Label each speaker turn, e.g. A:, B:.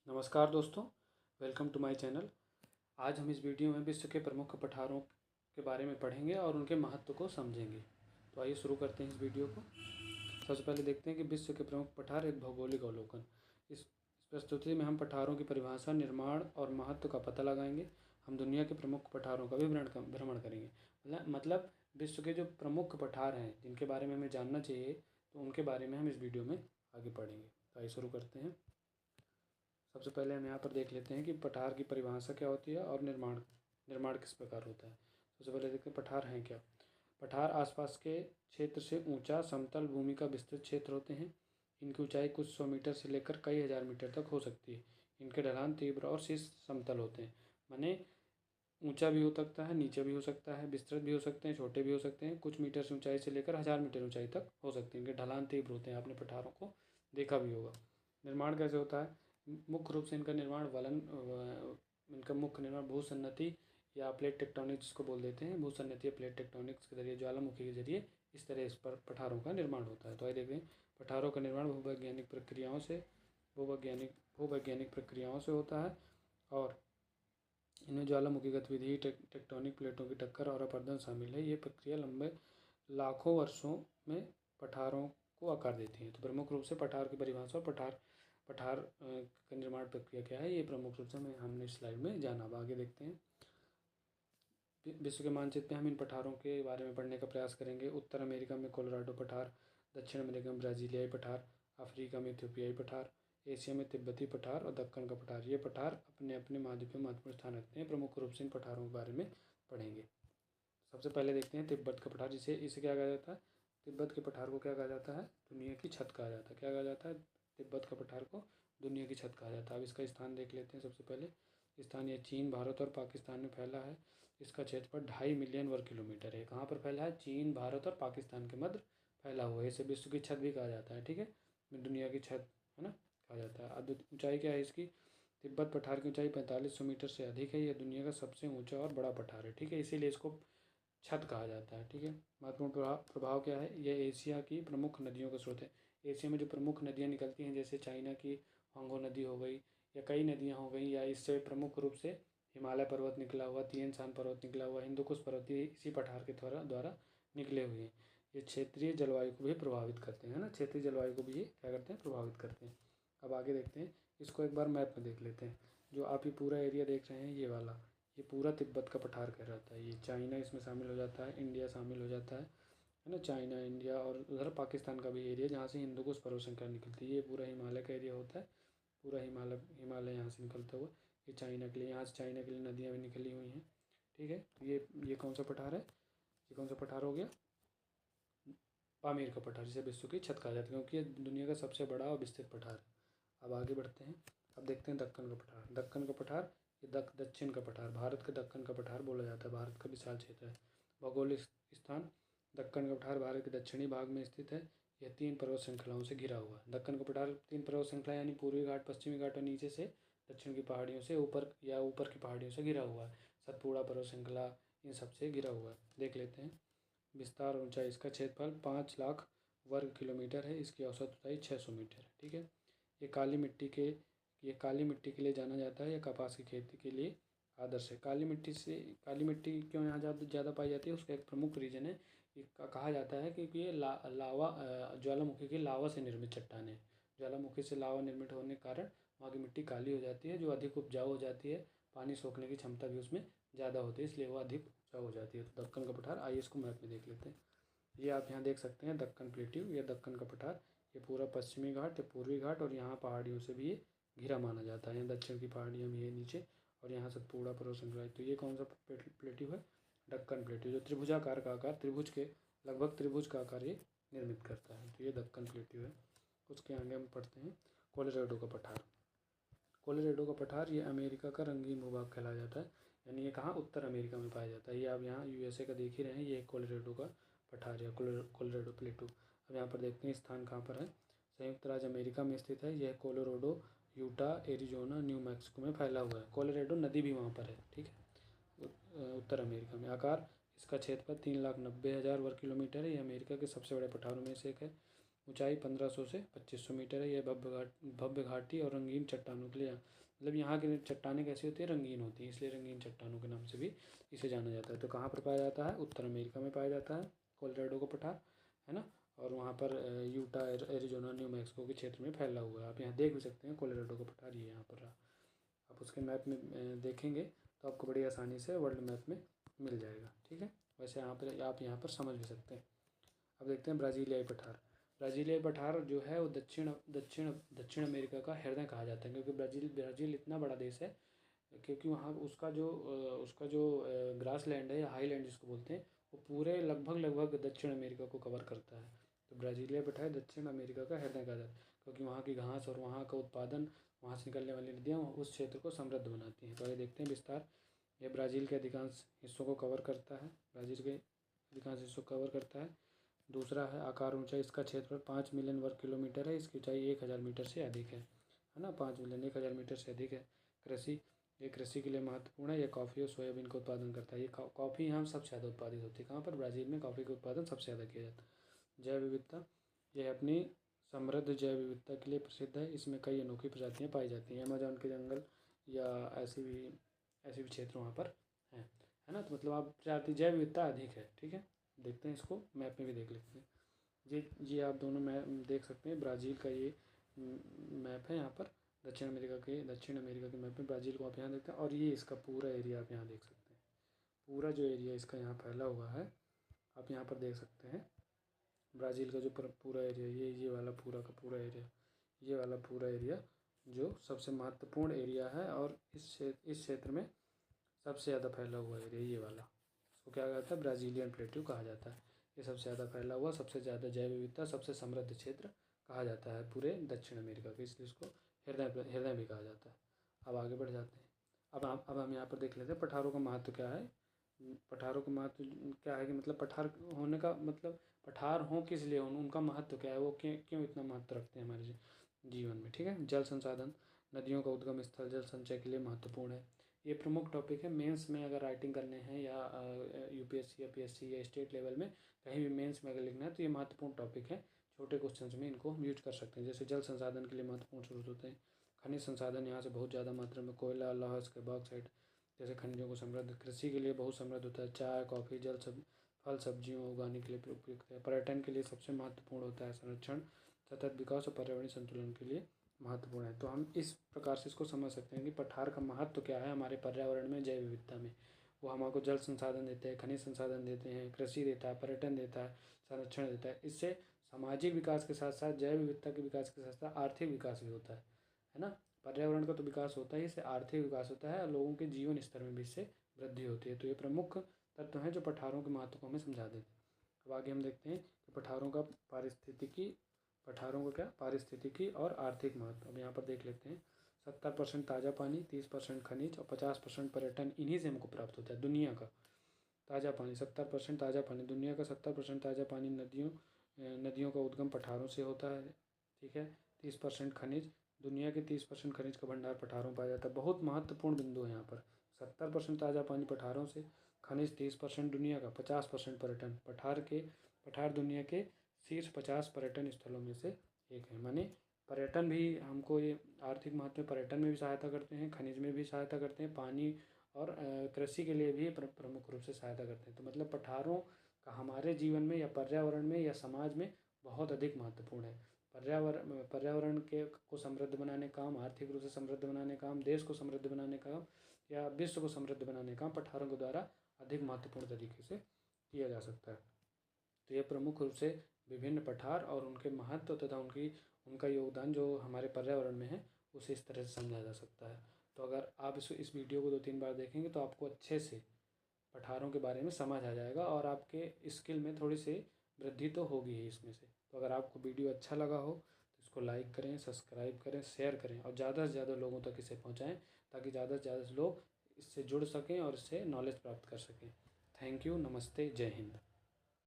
A: नमस्कार दोस्तों, welcome to my channel. आज हम इस वीडियो में विश्व के प्रमुख पठारों के बारे में पढ़ेंगे और उनके महत्व को समझेंगे। तो आइए शुरू करते हैं इस वीडियो को। सबसे पहले देखते हैं कि विश्व के प्रमुख पठार एक भौगोलिक अवलोकन। इस प्रस्तुति में हम पठारों की परिभाषा, निर्माण और महत्व का पता लगाएंगे। हम दुनिया के प्रमुख पठारों का भी भ्रमण करेंगे। मतलब विश्व के जो प्रमुख पठार हैं जिनके बारे में हमें जानना चाहिए, तो उनके बारे में हम इस वीडियो में आगे पढ़ेंगे। तो आइए शुरू करते हैं। सबसे पहले हम यहाँ पर देख लेते हैं कि पठार की परिभाषा क्या होती है और निर्माण किस प्रकार होता है। सबसे पहले देखते हैं पठार हैं क्या। पठार आसपास के क्षेत्र से ऊंचा समतल भूमि का विस्तृत क्षेत्र होते हैं। इनकी ऊंचाई कुछ 100 मीटर से लेकर कई हज़ार मीटर तक हो सकती है। इनके ढलान तीव्र और शीर्ष समतल होते हैं। माने ऊंचा भी हो सकता है, नीचे भी हो सकता है, विस्तृत भी हो सकते हैं, छोटे भी हो सकते हैं। कुछ मीटर से ऊंचाई से लेकर 1000 मीटर ऊंचाई तक हो सकते हैं। इनके ढलान तीव्र होते हैं। आपने पठारों को देखा भी होगा। निर्माण कैसे होता है? मुख्य रूप से इनका निर्माण इनका मुख्य निर्माण भूसन्नति या प्लेट टेक्टोनिक्स जिसको बोल देते हैं, भूसन्नति या प्लेट टेक्टोनिक्स के जरिए, ज्वालामुखी के जरिए इस तरह इस पर पठारों का निर्माण होता है। तो आइए देखें, पठारों का निर्माण भूवैज्ञानिक प्रक्रियाओं से होता है और इनमें ज्वालामुखी गतिविधि, टेक्टोनिक प्लेटों की टक्कर और अपरदन शामिल है। ये प्रक्रिया लंबे लाखों वर्षों में पठारों को आकार देती है। तो प्रमुख रूप से पठार की परिभाषा और पठार का निर्माण प्रक्रिया क्या है, ये प्रमुख रूप से हमने इस स्लाइड में जाना। अब आगे देखते हैं। विश्व के मानचित्र में हम इन पठारों के बारे में पढ़ने का प्रयास करेंगे। उत्तर अमेरिका में कोलोराडो पठार, दक्षिण अमेरिका में ब्राज़ीलियाई पठार, अफ्रीका में इथियोपियाई पठार, एशिया में तिब्बती पठार और दक्कन का पठार। ये पठार अपने अपने माध्यम में महत्वपूर्ण स्थान रखते हैं। प्रमुख रूप से इन पठारों के बारे में पढ़ेंगे। सबसे पहले देखते हैं तिब्बत का पठार, इसे क्या कहा जाता है? तिब्बत के पठार को क्या कहा जाता है? दुनिया की छत कहा जाता है। क्या कहा जाता है? तिब्बत का पठार को दुनिया की छत कहा जाता है। अब इसका स्थान देख लेते हैं। सबसे पहले स्थान ये चीन, भारत और पाकिस्तान में फैला है। इसका क्षेत्रफल 2.5 मिलियन वर्ग किलोमीटर है। कहाँ पर फैला है? चीन, भारत और पाकिस्तान के मध्य फैला हुआ है। इसे विश्व की छत भी कहा जाता है। ठीक है, दुनिया की छत है ना, कहा जाता है। अब ऊंचाई क्या है इसकी? तिब्बत पठार की ऊंचाई 4500 मीटर से अधिक है। यह दुनिया का सबसे ऊंचा और बड़ा पठार है। ठीक है, इसीलिए इसको छत कहा जाता है। ठीक है, महत्वपूर्ण प्रभाव क्या है? यह एशिया की प्रमुख नदियों का स्रोत है। एशिया में जो प्रमुख नदियाँ निकलती हैं, जैसे चाइना की होंगो नदी हो गई या कई नदियाँ हो गई, या इससे प्रमुख रूप से हिमालय पर्वत निकला हुआ, तिएन शान पर्वत निकला हुआ, हिंदू कुश पर्वत, ये इसी पठार के द्वारा निकले हुए हैं। ये क्षेत्रीय जलवायु को भी प्रभावित करते हैं ना, क्षेत्रीय जलवायु को भी ये क्या करते हैं? प्रभावित करते हैं। अब आगे देखते हैं, इसको एक बार मैप में देख लेते हैं। जो आप ये पूरा एरिया देख रहे हैं, ये वाला, ये पूरा तिब्बत का पठार कहलाता है। ये चाइना इसमें शामिल हो जाता है, इंडिया शामिल हो जाता है ना, चाइना, इंडिया और उधर पाकिस्तान का भी एरिया जहाँ से हिंदू कुश पर्वत श्रृंखला निकलती है। ये पूरा हिमालय का एरिया होता है। पूरा हिमालय यहाँ से निकलता हुआ ये चाइना के लिए, यहाँ से चाइना के लिए नदियाँ भी निकली हुई हैं। ठीक है, ये कौन सा पठार है? ये कौन सा पठार हो गया? पामीर का पठार, जिसे विश्व की छत कहा जाता है, क्योंकि ये दुनिया का सबसे बड़ा और विस्तृत पठार है। अब आगे बढ़ते हैं। अब देखते हैं दक्कन का पठार। दक्कन का पठार ये दक्षिण का पठार, भारत के दक्कन का पठार बोला जाता है। भारत का विशाल क्षेत्र है। भौगोलिक स्थान दक्कन का पठार भारत के दक्षिणी भाग में स्थित है। यह 3 पर्वत श्रृंखलाओं से घिरा हुआ है। दक्कन का पठार 3 पर्वत श्रृंखला यानी पूर्वी घाट, पश्चिमी घाट और नीचे से दक्षिण की पहाड़ियों से ऊपर की पहाड़ियों से घिरा हुआ है। सतपुड़ा पर्वत श्रृंखला इन सबसे घिरा हुआ है। देख लेते हैं विस्तार और ऊंचाई। इसका क्षेत्रफल 5 लाख वर्ग किलोमीटर है। इसकी औसत ऊंचाई 600 मीटर है। ठीक है, ये काली मिट्टी के लिए जाना जाता है। यह कपास की खेती के लिए आदर्श है। काली मिट्टी क्यों यहाँ ज़्यादा पाई जाती है? उसका एक प्रमुख रीज़न है, कहा जाता है क्योंकि ये लावा, ज्वालामुखी की लावा से निर्मित चट्टान है। ज्वालामुखी से लावा निर्मित होने के कारण वहाँ की मिट्टी काली हो जाती है, जो अधिक उपजाऊ हो जाती है। पानी सोखने की क्षमता भी उसमें ज़्यादा होती है, इसलिए वो अधिक उपजाऊ हो जाती है। तो दक्कन का पठार, आइए इसको मैप में देख लेते हैं। ये आप यहाँ देख सकते हैं दक्कन प्लेट्यू, ये दक्कन का पठार। ये पूरा पश्चिमी घाट, ये पूर्वी घाट और यहाँ पहाड़ियों से भी ये घिरा माना जाता है। यहाँ दक्षिण की पहाड़ियाँ भी है नीचे और यहाँ सतपुड़ा पर्वत श्रृंखला। तो ये कौन सा प्लेट्यू है? दक्कन प्लेट्यू, जो त्रिभुजाकार का आकार, लगभग त्रिभुज का आकार ये निर्मित करता है। तो ये दक्कन प्लेट्यू है। उसके आगे हम पढ़ते हैं कोलोराडो का पठार। कोलोराडो का पठार ये अमेरिका का रंगीन भूभाग कहलाया जाता है। यानी ये कहाँ? उत्तर अमेरिका में पाया जाता है। ये आप यहाँ यूएसए का देख ही रहे हैं। ये कोलोराडो का पठार या कोलोराडो प्लेटू। अब यहाँ पर देखते हैं स्थान कहाँ पर है। संयुक्त राज्य अमेरिका में स्थित है। यह Colorado, Utah, Arizona, new Mexico में फैला हुआ है। कोलोराडो नदी भी वहाँ पर है। ठीक है, उत्तर अमेरिका में। आकार इसका क्षेत्रफल 3,90,000 वर्ग किलोमीटर है। यह अमेरिका के सबसे बड़े पठारों में से एक है। ऊंचाई 1500 से 2500 मीटर है। यह भव्य घाटी और रंगीन चट्टानों के लिए मतलब यहाँ की चट्टानें कैसी होती है, रंगीन होती हैं, इसलिए रंगीन चट्टानों के नाम से भी इसे जाना जाता है। तो कहाँ पर पाया जाता है, उत्तर अमेरिका में पाया जाता है कोलोराडो का पठार, है ना। और वहाँ पर यूटा, एरिजोना, न्यू मैक्सिको के क्षेत्र में फैला हुआ है। आप यहाँ देख भी सकते हैं कोलोराडो का पठार, ये यहाँ पर रहा। आप उसके मैप में देखेंगे तो आपको बड़ी आसानी से वर्ल्ड मैप में मिल जाएगा, ठीक है। वैसे यहाँ पर आप यहाँ पर समझ भी सकते हैं। अब देखते हैं ब्राज़ीलियाई पठार। ब्राज़ीलियाई पठार जो है वो दक्षिण अमेरिका का हृदय कहा जाता है, क्योंकि ब्राज़ील इतना बड़ा देश है, क्योंकि वहाँ उसका जो ग्रास लैंड है या हाई लैंड जिसको बोलते हैं, वो पूरे लगभग दक्षिण अमेरिका को कवर करता है। तो ब्राज़ीलियाई पठार दक्षिण अमेरिका का हृदय कहा जाता है, क्योंकि वहाँ की घास और वहाँ का उत्पादन, वहाँ से निकलने वाली नदियाँ उस क्षेत्र को समृद्ध बनाती हैं। तो आइए देखते हैं विस्तार। यह ब्राज़ील के अधिकांश हिस्सों को कवर करता है, ब्राज़ील के अधिकांश हिस्सों को कवर करता है। दूसरा है आकार, ऊंचाई। इसका क्षेत्रफल 5 मिलियन वर्ग किलोमीटर है। इसकी ऊंचाई 1000 मीटर से अधिक है ना, 5 मिलियन 1000 मीटर से अधिक है। कृषि, ये कृषि के लिए महत्वपूर्ण है। यह कॉफ़ी और सोयाबीन का उत्पादन करता है। ये कॉफ़ी यहाँ सबसे ज़्यादा उत्पादित होती है। कहाँ पर, ब्राज़ील में कॉफ़ी का उत्पादन सबसे ज़्यादा किया जाता है। जैव विविधता, यह अपनी समृद्ध जैव विविधता के लिए प्रसिद्ध है। इसमें कई अनोखी प्रजातियाँ पाई जाती हैं। अमेज़न के जंगल या ऐसे भी क्षेत्र वहाँ पर हैं, है ना। तो मतलब आप प्रजाति जैव विविधता अधिक है, ठीक है। देखते हैं इसको मैप में भी देख लेते हैं। जी आप दोनों मैप देख सकते हैं। ब्राज़ील का ये मैप है यहाँ पर, दक्षिण अमेरिका के मैप में ब्राज़ील को आप यहाँ देखते हैं। और ये इसका पूरा एरिया आप यहाँ देख सकते हैं। पूरा जो एरिया इसका यहाँ फैला हुआ है, आप यहाँ पर देख सकते हैं। ब्राज़ील का जो पूरा एरिया, ये वाला पूरा का पूरा एरिया, ये वाला पूरा एरिया जो सबसे महत्वपूर्ण एरिया है, और इस क्षेत्र में सबसे ज़्यादा फैला हुआ एरिया ये वाला, इसको क्या कहता है, ब्राज़ीलियन प्लेट्यू कहा जाता है। ये सबसे ज़्यादा फैला हुआ, सबसे ज़्यादा जैव विविधता, सबसे समृद्ध क्षेत्र कहा जाता है पूरे दक्षिण अमेरिका के, इसलिए इसको हृदय भी कहा जाता है। अब आगे बढ़ जाते हैं। अब हम यहाँ पर देख लेते हैं पठारों का महत्व क्या है। पठारों का महत्व क्या है कि मतलब पठार होने का मतलब, पठार हों किस लिए हों, उनका महत्व क्या है, वो क्यों इतना महत्व रखते हैं हमारे जीवन में, ठीक है। जल संसाधन, नदियों का उद्गम स्थल जल संचय के लिए महत्वपूर्ण है। ये प्रमुख टॉपिक है। मेंस में अगर राइटिंग करने हैं या यूपीएससी या पीएससी या स्टेट लेवल में कहीं भी मेंस में अगर लिखना है तो ये महत्वपूर्ण टॉपिक है। छोटे क्वेश्चंस में इनको हम यूज कर सकते हैं। जैसे जल संसाधन के लिए महत्वपूर्ण स्रोत होते हैं। खनिज संसाधन, यहाँ से बहुत ज़्यादा मात्रा में कोयला, लौह, बॉक्साइट जैसे खनिजों को समृद्ध। कृषि के लिए बहुत समृद्ध होता है। चाय, कॉफ़ी, फल सब्जियों उगाने के लिए उपयुक्त है। पर्यटन के लिए सबसे महत्वपूर्ण होता है। संरक्षण, सतत विकास और पर्यावरणीय संतुलन के लिए महत्वपूर्ण है। तो हम इस प्रकार से इसको समझ सकते हैं कि पठार का महत्व क्या है हमारे पर्यावरण में, जैव विविधता में। वो हमको जल संसाधन देते हैं, खनिज संसाधन देते हैं, कृषि देता है, पर्यटन देता है, संरक्षण देता है। इससे सामाजिक विकास के साथ साथ, जैव विविधता के विकास के साथ साथ आर्थिक विकास भी होता है ना। पर्यावरण का तो विकास होता है, इससे आर्थिक विकास होता है और लोगों के जीवन स्तर में भी इससे वृद्धि होती है। तो ये प्रमुख तत्व हैं जो पठारों के महत्व को हमें समझा देते हैं। अब आगे हम देखते हैं कि पारिस्थितिकी और आर्थिक महत्व। अब यहाँ पर देख लेते हैं। 70% ताज़ा पानी, 30% खनिज और 50% पर्यटन, इन्हीं से हमको प्राप्त होता है। दुनिया का ताज़ा पानी, 70% ताज़ा पानी, दुनिया का 70% ताज़ा पानी नदियों का उद्गम पठारों से होता है, ठीक है। 30% खनिज, दुनिया के 30% खनिज का भंडार पठारों में पाया जाता है। बहुत महत्वपूर्ण बिंदु है यहाँ पर। 70% ताज़ा पानी पठारों से, खनिज 30% दुनिया का, 50% पर्यटन। पठार दुनिया के शीर्ष 50 पर्यटन स्थलों में से एक है। माने पर्यटन भी हमको, ये आर्थिक महत्व में पर्यटन में भी सहायता करते हैं, खनिज में भी सहायता करते हैं, पानी और कृषि के लिए भी प्रमुख रूप से सहायता करते हैं। तो मतलब पठारों का हमारे जीवन में या पर्यावरण में या समाज में बहुत अधिक महत्वपूर्ण है। पर्यावरण के को समृद्ध बनाने का काम, आर्थिक रूप से समृद्ध बनाने का काम, देश को समृद्ध बनाने का काम या विश्व को समृद्ध बनाने का काम पठारों के द्वारा अधिक महत्वपूर्ण तरीके से किया जा सकता है। तो ये प्रमुख रूप से विभिन्न पठार और उनके महत्व तथा उनका योगदान जो हमारे पर्यावरण में है, उसे इस तरह से समझा जा सकता है। तो अगर आप इस वीडियो को 2-3 बार देखेंगे तो आपको अच्छे से पठारों के बारे में समझ आ जाएगा और आपके स्किल में थोड़ी सी वृद्धि तो होगी ही इसमें से। तो अगर आपको वीडियो अच्छा लगा हो तो इसको लाइक करें, सब्सक्राइब करें, शेयर करें और ज़्यादा से ज़्यादा लोगों तक इसे पहुँचाएँ, ताकि ज़्यादा से ज़्यादा लोग इससे जुड़ सकें और इससे नॉलेज प्राप्त कर सकें। थैंक यू, नमस्ते, जय हिंद।